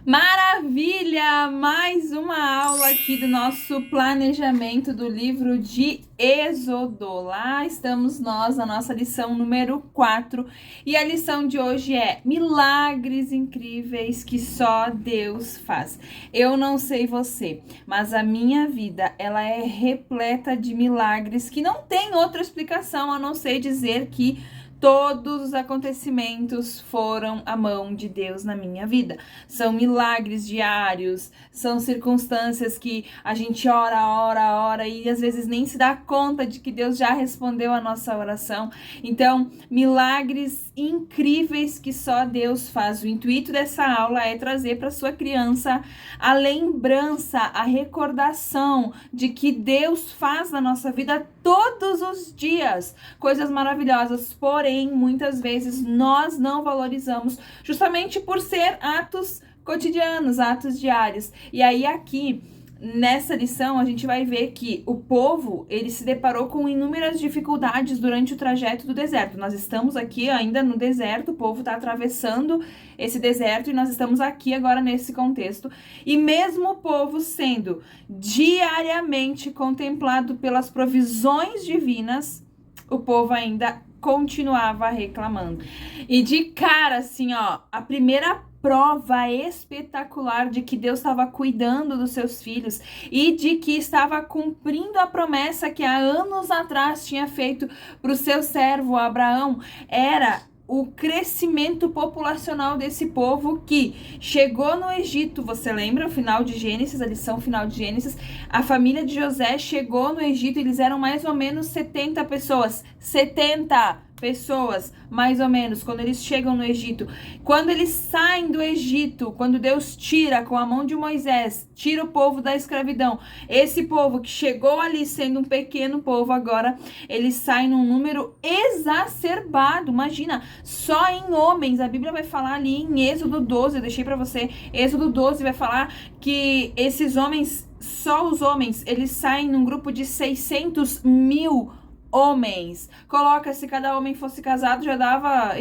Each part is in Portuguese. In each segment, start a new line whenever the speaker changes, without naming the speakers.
Maravilha! Mais uma aula aqui do nosso planejamento do livro de Êxodo. Lá estamos nós, na nossa lição número 4. E a lição de hoje é milagres incríveis que só Deus faz. Eu não sei você, mas a minha vida, ela é repleta de milagres que não tem outra explicação a não ser dizer que todos os acontecimentos foram a mão de Deus na minha vida. São milagres diários, são circunstâncias que a gente ora e às vezes nem se dá conta de que Deus já respondeu a nossa oração. Então, milagres incríveis que só Deus faz. O intuito dessa aula é trazer para sua criança a lembrança, a recordação de que Deus faz na nossa vida todos os dias coisas maravilhosas, porém muitas vezes nós não valorizamos justamente por ser atos cotidianos, atos diários. E aí aqui nessa lição a gente vai ver que o povo, ele se deparou com inúmeras dificuldades durante o trajeto do deserto. Nós estamos aqui ainda no deserto, o povo está atravessando esse deserto e nós estamos aqui agora nesse contexto. E mesmo o povo sendo diariamente contemplado pelas provisões divinas, o povo ainda continuava reclamando. E de cara, assim, ó, a primeira prova espetacular de que Deus estava cuidando dos seus filhos e de que estava cumprindo a promessa que há anos atrás tinha feito para o seu servo Abraão era o crescimento populacional desse povo que chegou no Egito. Você lembra o final de Gênesis, a lição final de Gênesis? A família de José chegou no Egito, eles eram mais ou menos 70 pessoas. 70 pessoas, mais ou menos, quando eles chegam no Egito. Quando eles saem do Egito, quando Deus tira com a mão de Moisés, tira o povo da escravidão, esse povo que chegou ali sendo um pequeno povo, agora eles saem num número exacerbado. Imagina, só em homens, a Bíblia vai falar ali em Êxodo 12, eu deixei pra você, Êxodo 12 vai falar que esses homens, só os homens, eles saem num grupo de 600 mil homens. Coloca, se cada homem fosse casado, já dava...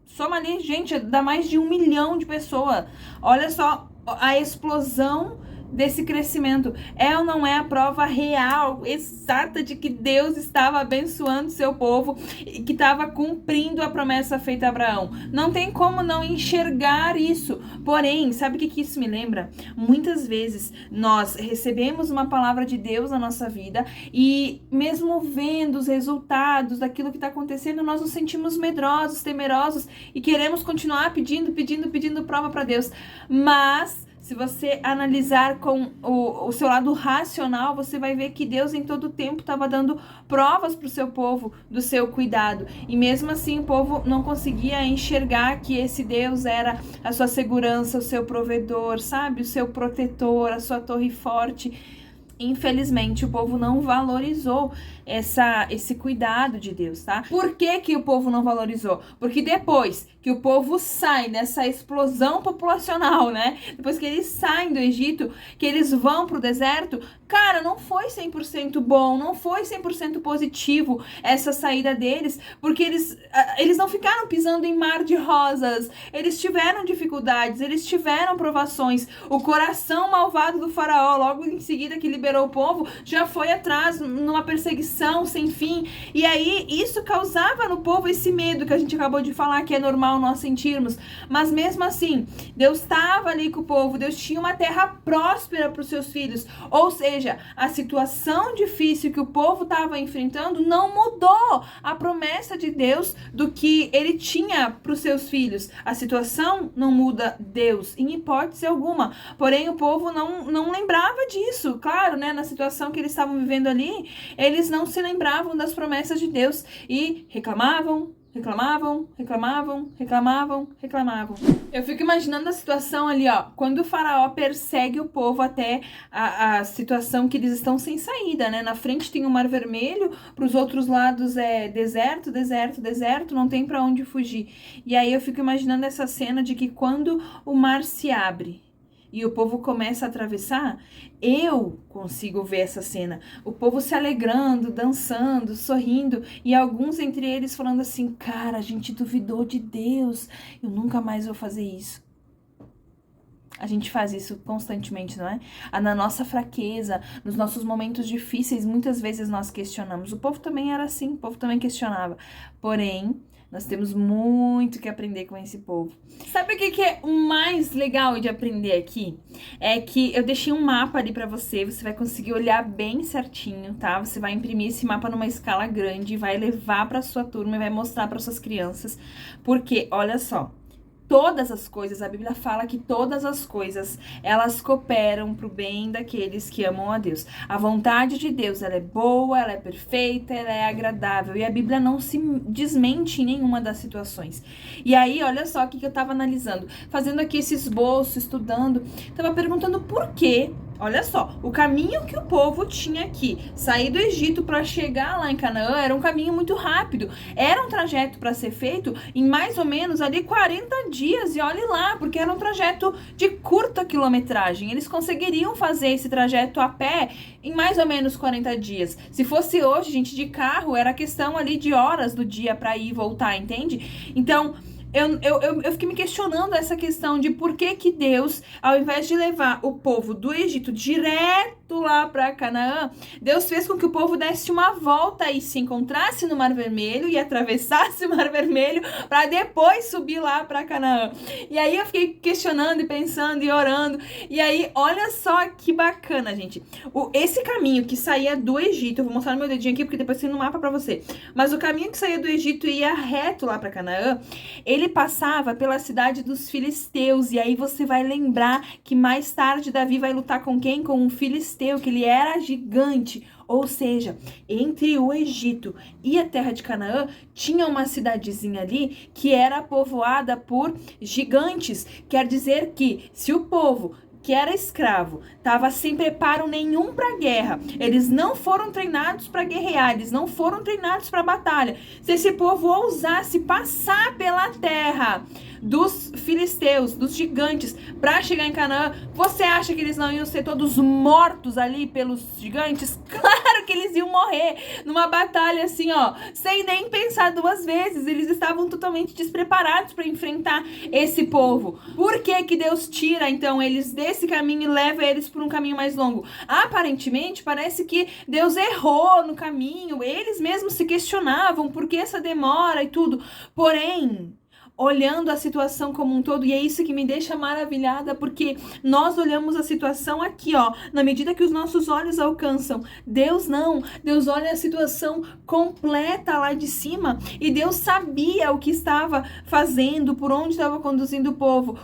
soma ali, gente, dá mais de 1 milhão de pessoas. Olha só a explosão desse crescimento. É ou não é a prova real, exata, de que Deus estava abençoando seu povo e que estava cumprindo a promessa feita a Abraão? Não tem como não enxergar isso. Porém, sabe o que isso me lembra? Muitas vezes nós recebemos uma palavra de Deus na nossa vida e mesmo vendo os resultados daquilo que está acontecendo, nós nos sentimos medrosos, temerosos e queremos continuar pedindo prova para Deus. Mas se você analisar com o seu lado racional, você vai ver que Deus em todo o tempo estava dando provas para o seu povo do seu cuidado. E mesmo assim o povo não conseguia enxergar que esse Deus era a sua segurança, o seu provedor, sabe? O seu protetor, a sua torre forte. Infelizmente, o povo não valorizou esse cuidado de Deus, tá? Por que o povo não valorizou? Porque depois que o povo sai dessa explosão populacional, né? Depois que eles saem do Egito, que eles vão pro deserto, cara, não foi 100% bom, não foi 100% positivo essa saída deles, porque eles não ficaram pisando em mar de rosas, eles tiveram dificuldades, eles tiveram provações. O coração malvado do faraó, logo em seguida que liberou o povo, já foi atrás numa perseguição sem fim, e aí isso causava no povo esse medo que a gente acabou de falar, que é normal nós sentirmos. Mas mesmo assim, Deus estava ali com o povo, Deus tinha uma terra próspera para os seus filhos, ou seja, a situação difícil que o povo estava enfrentando não mudou a promessa de Deus do que ele tinha para os seus filhos. A situação não muda Deus, em hipótese alguma, porém o povo não lembrava disso, claro, né? Na situação que eles estavam vivendo ali, eles não se lembravam das promessas de Deus e reclamavam. Eu fico imaginando a situação ali, ó, quando o faraó persegue o povo até a situação que eles estão sem saída, né? Na frente tem o Mar Vermelho, pros outros lados é deserto, não tem pra onde fugir. E aí eu fico imaginando essa cena de que quando o mar se abre e o povo começa a atravessar, eu consigo ver essa cena. O povo se alegrando, dançando, sorrindo, e alguns entre eles falando assim, cara, a gente duvidou de Deus, eu nunca mais vou fazer isso. A gente faz isso constantemente, não é? Na nossa fraqueza, nos nossos momentos difíceis, muitas vezes nós questionamos. O povo também era assim, o povo também questionava. Porém, nós temos muito que aprender com esse povo. Sabe o que é o mais legal de aprender aqui? É que eu deixei um mapa ali pra você vai conseguir olhar bem certinho, tá? Você vai imprimir esse mapa numa escala grande, vai levar pra sua turma e vai mostrar para suas crianças. Porque, olha só, todas as coisas, a Bíblia fala que todas as coisas, elas cooperam pro bem daqueles que amam a Deus. A vontade de Deus, ela é boa, ela é perfeita, ela é agradável. E a Bíblia não se desmente em nenhuma das situações. E aí, olha só o que eu tava analisando. Fazendo aqui esse esboço, estudando, tava perguntando por quê. Olha só, o caminho que o povo tinha aqui, sair do Egito para chegar lá em Canaã, era um caminho muito rápido. Era um trajeto para ser feito em mais ou menos ali 40 dias. E olhe lá, porque era um trajeto de curta quilometragem. Eles conseguiriam fazer esse trajeto a pé em mais ou menos 40 dias. Se fosse hoje, gente, de carro, era questão ali de horas do dia para ir e voltar, entende? Então, eu fiquei me questionando essa questão de por que Deus, ao invés de levar o povo do Egito direto lá para Canaã, Deus fez com que o povo desse uma volta e se encontrasse no Mar Vermelho e atravessasse o Mar Vermelho para depois subir lá para Canaã. E aí eu fiquei questionando e pensando e orando. E aí, olha só que bacana, gente. Esse caminho que saía do Egito, eu vou mostrar no meu dedinho aqui porque depois tem no mapa para você. Mas o caminho que saía do Egito e ia reto lá para Canaã, ele passava pela cidade dos filisteus. E aí você vai lembrar que mais tarde Davi vai lutar com quem? Com um filisteu, que ele era gigante. Ou seja, entre o Egito e a terra de Canaã, tinha uma cidadezinha ali que era povoada por gigantes. Quer dizer que se o povo que era escravo, estava sem preparo nenhum para guerra, eles não foram treinados para guerrear, eles não foram treinados para batalha. Se esse povo ousasse passar pela terra dos filisteus, dos gigantes, para chegar em Canaã, você acha que eles não iam ser todos mortos ali pelos gigantes? Claro que eles iam morrer numa batalha assim, ó, sem nem pensar duas vezes. Eles estavam totalmente despreparados para enfrentar esse povo. Por que Deus tira então eles desse caminho e leva eles por um caminho mais longo? Aparentemente, parece que Deus errou no caminho. Eles mesmos se questionavam por que essa demora e tudo. Porém, olhando a situação como um todo, e é isso que me deixa maravilhada, porque nós olhamos a situação aqui, ó, na medida que os nossos olhos alcançam. Deus não, Deus olha a situação completa lá de cima, e Deus sabia o que estava fazendo, por onde estava conduzindo o povo.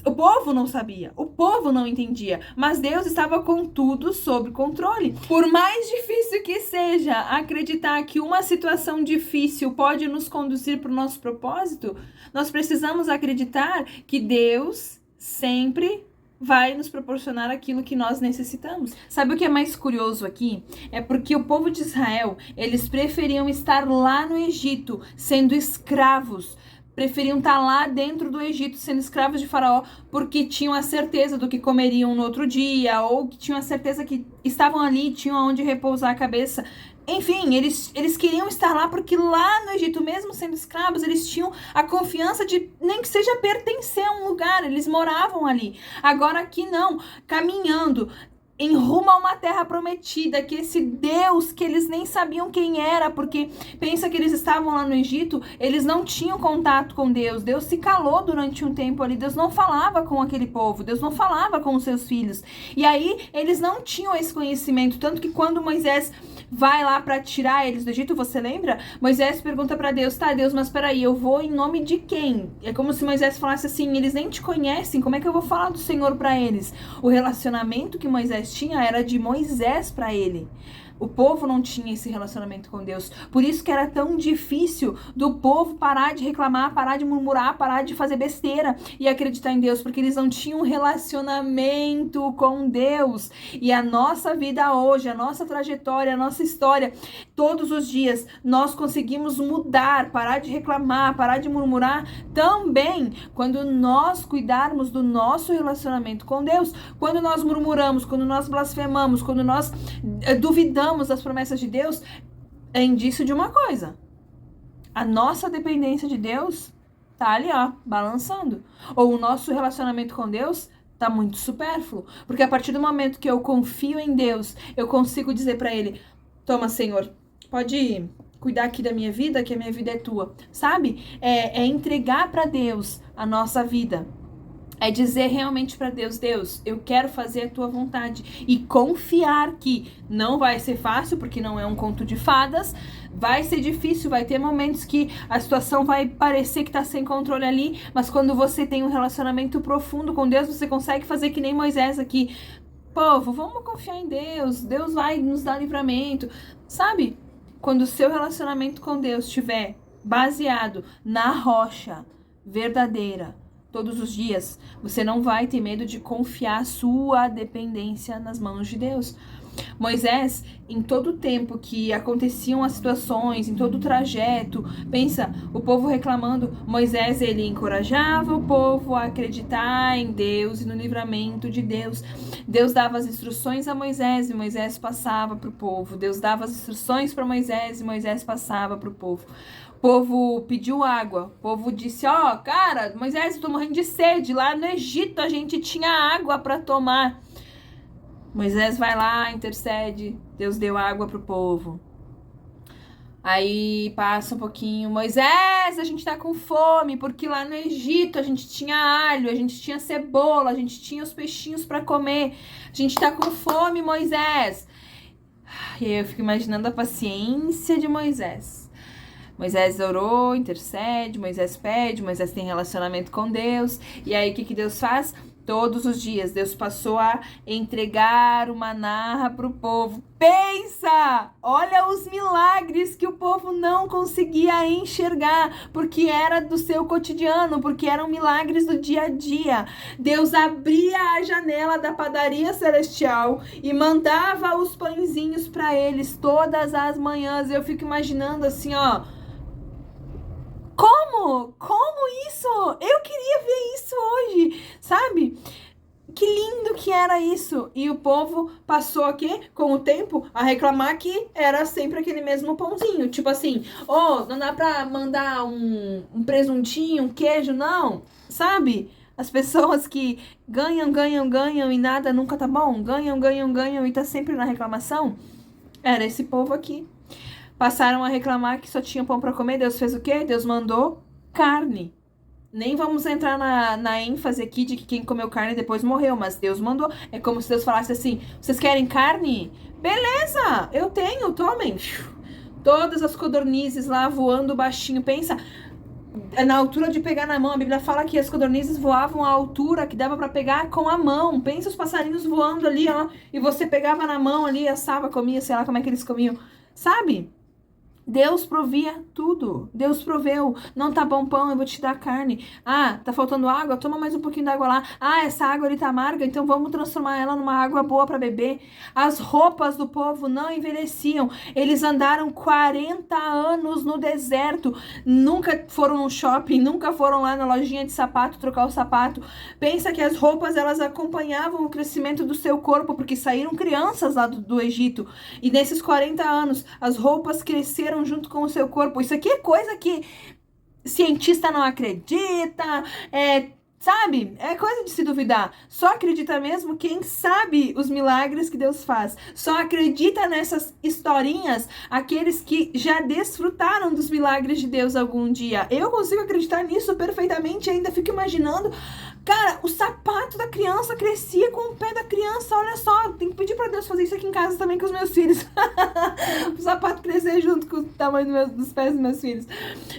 O povo não sabia, o povo não entendia, mas Deus estava com tudo sob controle. Por mais difícil que seja acreditar que uma situação difícil pode nos conduzir para o nosso propósito, nós precisamos acreditar que Deus sempre vai nos proporcionar aquilo que nós necessitamos. Sabe o que é mais curioso aqui? É porque o povo de Israel, eles preferiam estar lá no Egito, sendo escravos, preferiam estar lá dentro do Egito sendo escravos de Faraó, porque tinham a certeza do que comeriam no outro dia, ou que tinham a certeza que estavam ali, tinham aonde repousar a cabeça. Enfim, eles queriam estar lá porque lá no Egito, mesmo sendo escravos, eles tinham a confiança de nem que seja pertencer a um lugar, eles moravam ali. Agora aqui não, caminhando em rumo a uma terra prometida, que esse Deus que eles nem sabiam quem era, porque pensa que eles estavam lá no Egito, eles não tinham contato com Deus, Deus se calou durante um tempo ali, Deus não falava com aquele povo, Deus não falava com os seus filhos, e aí eles não tinham esse conhecimento, tanto que quando Moisés vai lá para tirar eles do Egito, você lembra? Moisés pergunta para Deus, tá Deus, mas peraí, eu vou em nome de quem? É como se Moisés falasse assim, eles nem te conhecem, como é que eu vou falar do Senhor para eles? O relacionamento que Moisés tinha era de Moisés para ele. O povo não tinha esse relacionamento com Deus. Por isso que era tão difícil do povo parar de reclamar, parar de murmurar, parar de fazer besteira e acreditar em Deus, porque eles não tinham um relacionamento com Deus. E a nossa vida hoje, a nossa trajetória, a nossa história, todos os dias nós conseguimos mudar, parar de reclamar, parar de murmurar também quando nós cuidarmos do nosso relacionamento com Deus. Quando nós murmuramos, quando nós blasfemamos, quando nós duvidamos das promessas de Deus, é indício de uma coisa: a nossa dependência de Deus tá ali, ó, balançando. Ou o nosso relacionamento com Deus tá muito supérfluo. Porque a partir do momento que eu confio em Deus, eu consigo dizer pra Ele, toma, Senhor, pode cuidar aqui da minha vida, que a minha vida é tua. Sabe? É entregar pra Deus a nossa vida. É dizer realmente pra Deus, Deus, eu quero fazer a tua vontade. E confiar que não vai ser fácil, porque não é um conto de fadas. Vai ser difícil, vai ter momentos que a situação vai parecer que tá sem controle ali. Mas quando você tem um relacionamento profundo com Deus, você consegue fazer que nem Moisés aqui. Povo, vamos confiar em Deus. Deus vai nos dar livramento. Sabe? Quando o seu relacionamento com Deus estiver baseado na rocha verdadeira, todos os dias, você não vai ter medo de confiar sua dependência nas mãos de Deus. Moisés, em todo o tempo que aconteciam as situações, em todo o trajeto, pensa, o povo reclamando, Moisés, ele encorajava o povo a acreditar em Deus e no livramento de Deus. Deus dava as instruções a Moisés e Moisés passava para o povo. Deus dava as instruções para Moisés e Moisés passava para o povo. O povo pediu água. O povo disse, ó, cara, Moisés, eu tô morrendo de sede. Lá no Egito a gente tinha água para tomar. Moisés vai lá, intercede. Deus deu água pro povo. Aí passa um pouquinho. Moisés, a gente tá com fome, porque lá no Egito a gente tinha alho, a gente tinha cebola, a gente tinha os peixinhos para comer. A gente tá com fome, Moisés. E aí eu fico imaginando a paciência de Moisés. Moisés orou, intercede, Moisés pede, Moisés tem relacionamento com Deus. E aí o que Deus faz? Todos os dias Deus passou a entregar o maná para o povo. Pensa! Olha os milagres que o povo não conseguia enxergar, porque era do seu cotidiano, porque eram milagres do dia a dia. Deus abria a janela da padaria celestial e mandava os pãezinhos para eles todas as manhãs. Eu fico imaginando assim, ó. Como isso? Eu queria ver isso hoje, sabe? Que lindo que era isso. E o povo passou aqui, com o tempo, a reclamar que era sempre aquele mesmo pãozinho. Tipo assim, não dá pra mandar um presuntinho, um queijo, não. Sabe? As pessoas que ganham e nada nunca tá bom. Ganham e tá sempre na reclamação. Era esse povo aqui. Passaram a reclamar que só tinha pão para comer. Deus fez o quê? Deus mandou carne. Nem vamos entrar na ênfase aqui de que quem comeu carne depois morreu, mas Deus mandou. É como se Deus falasse assim, vocês querem carne? Beleza, eu tenho, tomem. Todas as codornizes lá voando baixinho. Pensa, na altura de pegar na mão. A Bíblia fala que as codornizes voavam à altura que dava para pegar com a mão. Pensa os passarinhos voando ali, ó. E você pegava na mão ali, assava, comia, sei lá como é que eles comiam. Sabe? Deus provia tudo. Deus proveu. Não tá bom pão, eu vou te dar carne. Ah, tá faltando água? Toma mais um pouquinho d'água lá. Ah, essa água ali tá amarga, então vamos transformar ela numa água boa para beber. As roupas do povo não envelheciam. Eles andaram 40 anos no deserto. Nunca foram no shopping, nunca foram lá na lojinha de sapato trocar o sapato. Pensa que as roupas, elas acompanhavam o crescimento do seu corpo, porque saíram crianças lá do Egito. E nesses 40 anos, as roupas cresceram junto com o seu corpo. Isso aqui é coisa que cientista não acredita, sabe? É coisa de se duvidar. Só acredita mesmo quem sabe os milagres que Deus faz. Só acredita nessas historinhas aqueles que já desfrutaram dos milagres de Deus algum dia. Eu consigo acreditar nisso perfeitamente, ainda fico imaginando. Cara, o sapato da criança crescia com o pé da criança, olha só, tem que pedir pra Deus fazer isso aqui em casa também com os meus filhos. O sapato crescer junto com o tamanho dos pés dos meus filhos.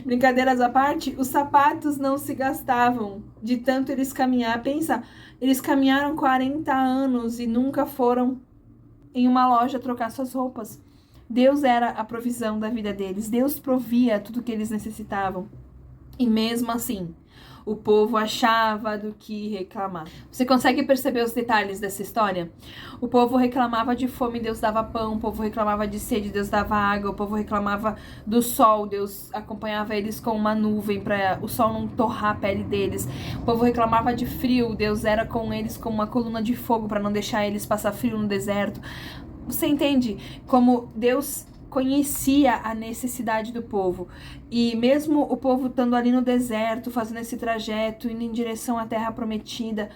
Brincadeiras à parte, os sapatos não se gastavam de tanto eles caminhar. Pensa, eles caminharam 40 anos e nunca foram em uma loja trocar suas roupas. Deus era a provisão da vida deles, Deus provia tudo que eles necessitavam. E mesmo assim, o povo achava do que reclamar. Você consegue perceber os detalhes dessa história? O povo reclamava de fome, Deus dava pão. O povo reclamava de sede, Deus dava água. O povo reclamava do sol, Deus acompanhava eles com uma nuvem para o sol não torrar a pele deles. O povo reclamava de frio, Deus era com eles como uma coluna de fogo para não deixar eles passar frio no deserto. Você entende como Deus conhecia a necessidade do povo. E mesmo o povo estando ali no deserto, fazendo esse trajeto, indo em direção à terra prometida,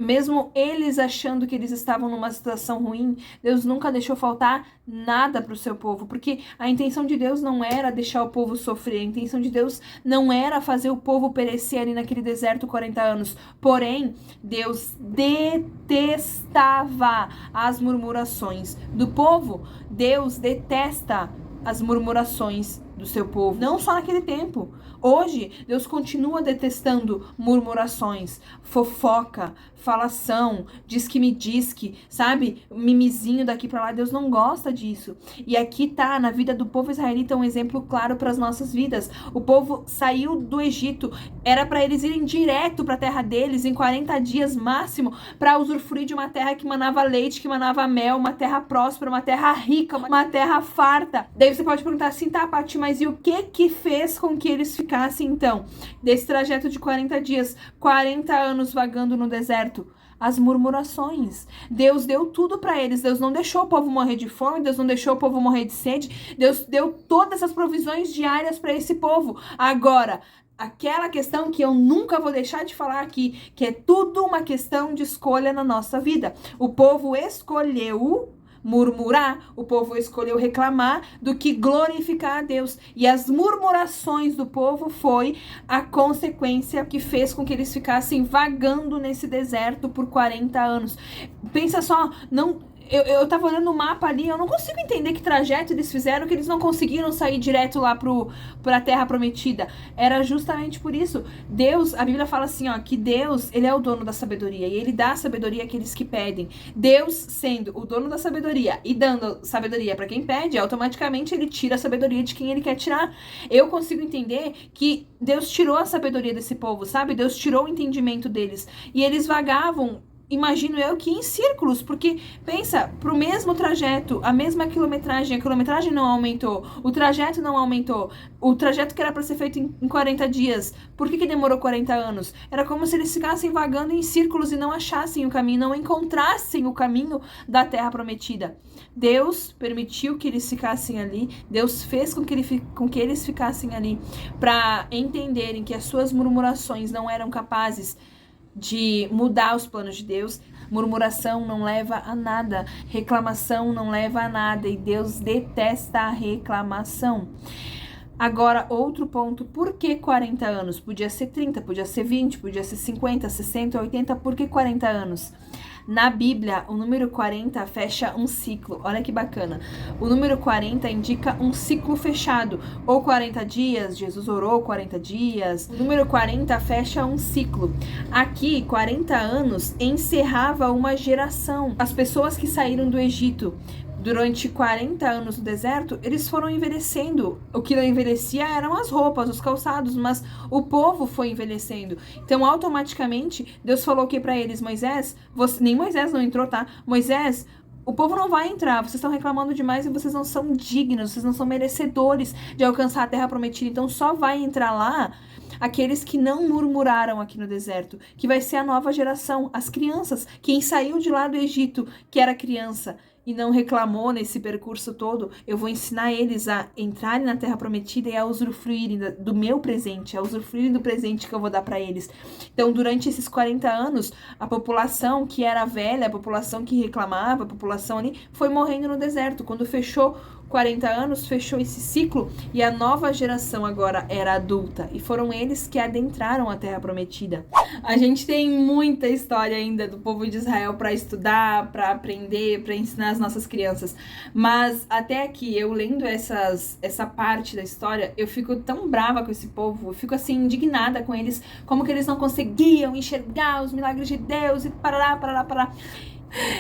mesmo eles achando que eles estavam numa situação ruim, Deus nunca deixou faltar nada para o seu povo, porque a intenção de Deus não era deixar o povo sofrer, a intenção de Deus não era fazer o povo perecer ali naquele deserto 40 anos, porém, Deus detestava as murmurações do povo. Deus detesta as murmurações do seu povo, não só naquele tempo. Hoje, Deus continua detestando murmurações, fofoca, falação, diz que me diz que, sabe? Mimizinho daqui pra lá, Deus não gosta disso. E aqui tá, na vida do povo israelita, um exemplo claro para as nossas vidas. O povo saiu do Egito, era para eles irem direto pra terra deles em 40 dias máximo, para usufruir de uma terra que manava leite, que manava mel, uma terra próspera, uma terra rica, uma terra farta. Daí você pode perguntar assim, tá, Paty, mas e o que fez com que eles ficassem, então, desse trajeto de 40 dias, 40 anos vagando no deserto? As murmurações. Deus deu tudo para eles. Deus não deixou o povo morrer de fome, Deus não deixou o povo morrer de sede. Deus deu todas as provisões diárias para esse povo. Agora, aquela questão que eu nunca vou deixar de falar aqui, que é tudo uma questão de escolha na nossa vida. O povo escolheu murmurar, o povo escolheu reclamar do que glorificar a Deus. E as murmurações do povo foi a consequência que fez com que eles ficassem vagando nesse deserto por 40 anos. Pensa só, não... Eu tava olhando o mapa ali, eu não consigo entender que trajeto eles fizeram, que eles não conseguiram sair direto lá pra Terra Prometida. Era justamente por isso. Deus, a Bíblia fala assim, ó, que Deus, ele é o dono da sabedoria, e ele dá sabedoria àqueles que pedem. Deus, sendo o dono da sabedoria e dando sabedoria pra quem pede, automaticamente ele tira a sabedoria de quem ele quer tirar. Eu consigo entender que Deus tirou a sabedoria desse povo, sabe? Deus tirou o entendimento deles. E eles vagavam, imagino eu, que em círculos, porque pensa, pro mesmo trajeto, a mesma quilometragem, a quilometragem não aumentou, o trajeto não aumentou, o trajeto que era para ser feito em 40 dias, por que demorou 40 anos? Era como se eles ficassem vagando em círculos e não achassem o caminho, não encontrassem o caminho da Terra Prometida. Deus permitiu que eles ficassem ali, Deus fez com que eles ficassem ali, para entenderem que as suas murmurações não eram capazes de mudar os planos de Deus. Murmuração não leva a nada, reclamação não leva a nada, e Deus detesta a reclamação. Agora, outro ponto, por que 40 anos? Podia ser 30, podia ser 20, podia ser 50, 60, 80, por que 40 anos? Na Bíblia, o número 40 fecha um ciclo. Olha que bacana. O número 40 indica um ciclo fechado. Ou 40 dias, Jesus orou 40 dias. O número 40 fecha um ciclo. Aqui, 40 anos encerrava uma geração. As pessoas que saíram do Egito durante 40 anos no deserto, eles foram envelhecendo. O que não envelhecia eram as roupas, os calçados, mas o povo foi envelhecendo. Então, automaticamente, Deus falou o que para eles? Moisés, nem Moisés não entrou, tá? Moisés, o povo não vai entrar, vocês estão reclamando demais e vocês não são dignos, vocês não são merecedores de alcançar a terra prometida, então só vai entrar lá aqueles que não murmuraram aqui no deserto, que vai ser a nova geração, as crianças, quem saiu de lá do Egito, que era criança, e não reclamou nesse percurso todo, eu vou ensinar eles a entrarem na Terra Prometida e a usufruírem do meu presente, a usufruírem do presente que eu vou dar para eles. Então, durante esses 40 anos, a população que era velha, a população que reclamava, a população ali, foi morrendo no deserto. Quando fechou 40 anos, fechou esse ciclo e a nova geração agora era adulta. E foram eles que adentraram a Terra Prometida. A gente tem muita história ainda do povo de Israel para estudar, para aprender, para ensinar as nossas crianças. Mas até aqui, eu lendo essa parte da história, eu fico tão brava com esse povo, eu fico assim, indignada com eles, como que eles não conseguiam enxergar os milagres de Deus e parará.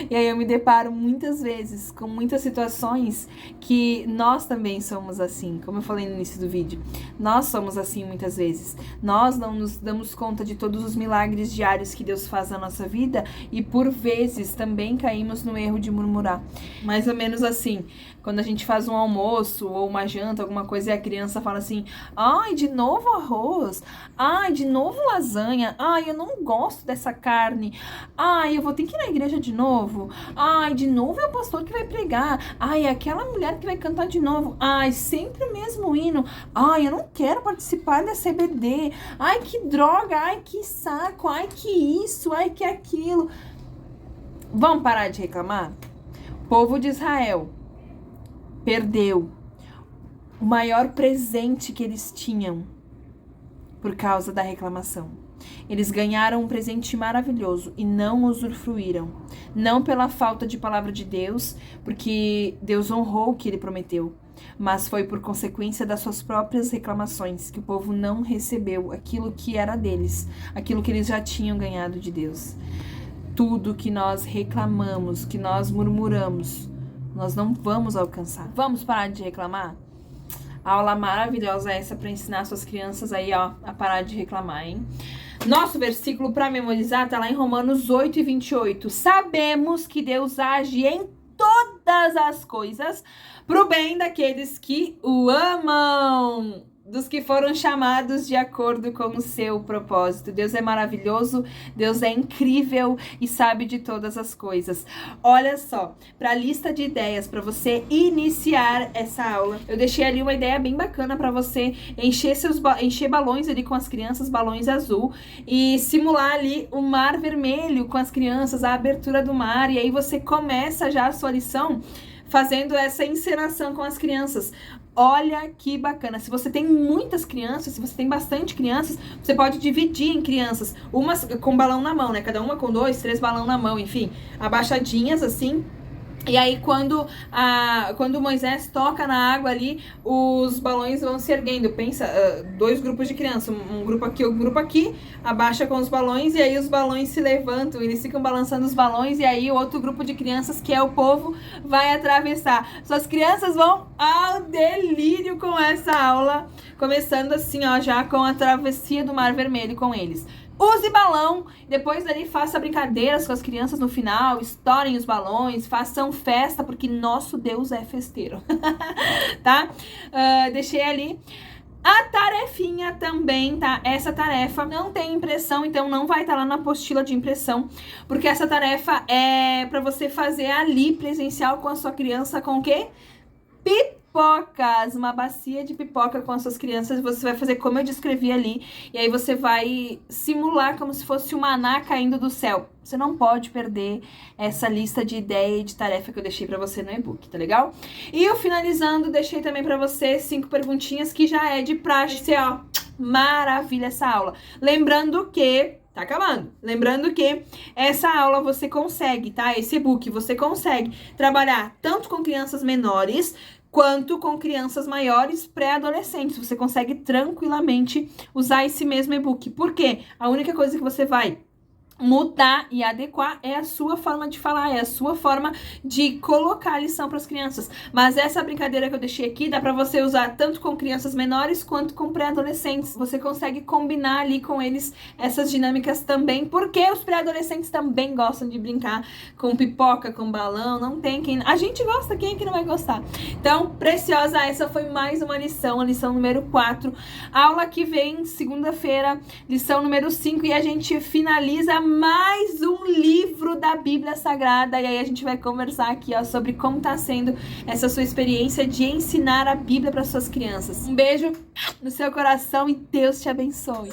E aí eu me deparo muitas vezes com muitas situações que nós também somos assim, como eu falei no início do vídeo. Nós somos assim muitas vezes. Nós não nos damos conta de todos os milagres diários que Deus faz na nossa vida e por vezes também caímos no erro de murmurar. Mais ou menos assim, quando a gente faz um almoço ou uma janta, alguma coisa, e a criança fala assim: ai, de novo arroz? Ai, de novo lasanha? Ai, eu não gosto dessa carne. Ai, eu vou ter que ir na igreja de novo? Ai, de novo é o pastor que vai pregar. Ai, é aquela mulher que vai cantar de novo. Ai, sempre o mesmo hino. Ai, eu não quero participar dessa EBD. Ai, que droga. Ai, que saco. Ai, que isso. Ai, que aquilo. Vamos parar de reclamar? O povo de Israel perdeu o maior presente que eles tinham por causa da reclamação. Eles ganharam um presente maravilhoso e não usufruíram. Não pela falta de palavra de Deus, porque Deus honrou o que ele prometeu, mas foi por consequência das suas próprias reclamações que o povo não recebeu aquilo que era deles, aquilo que eles já tinham ganhado de Deus. Tudo que nós reclamamos, que nós murmuramos, nós não vamos alcançar. Vamos parar de reclamar? Aula maravilhosa essa para ensinar suas crianças aí, ó, a parar de reclamar, hein? Nosso versículo para memorizar tá lá em Romanos 8:28. Sabemos que Deus age em todas as coisas pro bem daqueles que o amam, dos que foram chamados de acordo com o seu propósito. Deus é maravilhoso, Deus é incrível e sabe de todas as coisas. Olha só, para a lista de ideias para você iniciar essa aula, eu deixei ali uma ideia bem bacana para você encher balões ali com as crianças, balões azul, e simular ali o mar vermelho com as crianças, a abertura do mar, e aí você começa já a sua lição fazendo essa encenação com as crianças. Olha que bacana. Se você tem muitas crianças, se você tem bastante crianças, você pode dividir em crianças, umas com balão na mão, né? Cada uma com 2, 3 balão na mão, enfim, abaixadinhas assim. E aí, quando Moisés toca na água ali, os balões vão se erguendo. Pensa, 2 grupos de crianças, um grupo aqui, abaixa com os balões, e aí os balões se levantam, eles ficam balançando os balões, e aí o outro grupo de crianças, que é o povo, vai atravessar. Suas crianças vão ao delírio com essa aula, começando assim, ó, já com a travessia do Mar Vermelho com eles. Use balão, depois dali faça brincadeiras com as crianças no final, estourem os balões, façam festa, porque nosso Deus é festeiro, tá? Deixei ali a tarefinha também, tá? Essa tarefa não tem impressão, então não vai estar lá na apostila de impressão, porque essa tarefa é pra você fazer ali presencial com a sua criança com o quê? Pipocas, uma bacia de pipoca com as suas crianças. Você vai fazer como eu descrevi ali, e aí você vai simular como se fosse um maná caindo do céu. Você não pode perder essa lista de ideia e de tarefa que eu deixei pra você no e-book, tá legal? E eu finalizando, deixei também pra você 5 perguntinhas que já é de praxe, ó. Maravilha essa aula. Lembrando que tá acabando. Lembrando que essa aula você consegue, tá? Esse e-book você consegue trabalhar tanto com crianças menores quanto com crianças maiores, pré-adolescentes. Você consegue tranquilamente usar esse mesmo e-book. Por quê? A única coisa que você vai mudar e adequar é a sua forma de falar, é a sua forma de colocar a lição para as crianças. Mas essa brincadeira que eu deixei aqui dá para você usar tanto com crianças menores quanto com pré-adolescentes. Você consegue combinar ali com eles essas dinâmicas também, porque os pré-adolescentes também gostam de brincar com pipoca, com balão. Não tem quem... A gente gosta, quem é que não vai gostar? Então, preciosa, essa foi mais uma lição, a lição número 4. Aula que vem, segunda-feira, lição número 5, e a gente finaliza mais um livro da Bíblia Sagrada. E aí a gente vai conversar aqui, ó, sobre como tá sendo essa sua experiência de ensinar a Bíblia para suas crianças. Um beijo no seu coração e Deus te abençoe.